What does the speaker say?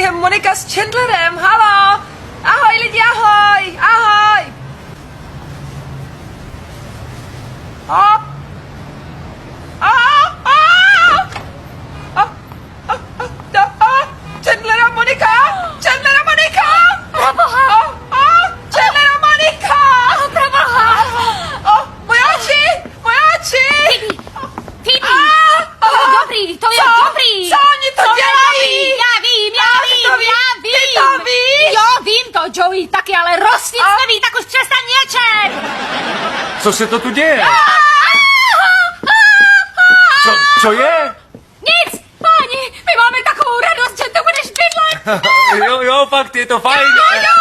je Monika s Chandlerem, halo! Ahoj lidi, ahoj, ahoj! Hop! Chandler a Monika! Chandler a Monika! Proboha! Chandler a Monika! Proboha! Moje oči! Moje oči! Phoebe! To je dobrý, to je dobrý! Co oni to dělají? Já vím! Ty to víš? Jo, vím to, Joey, taky, ale Ross nic neví, tak už přestaň něčet! Co se to tu děje? Co je? Nic, páni, my máme takovou radost, že tu budeš bydlet! Jo, fakt, je to fajn. Jo,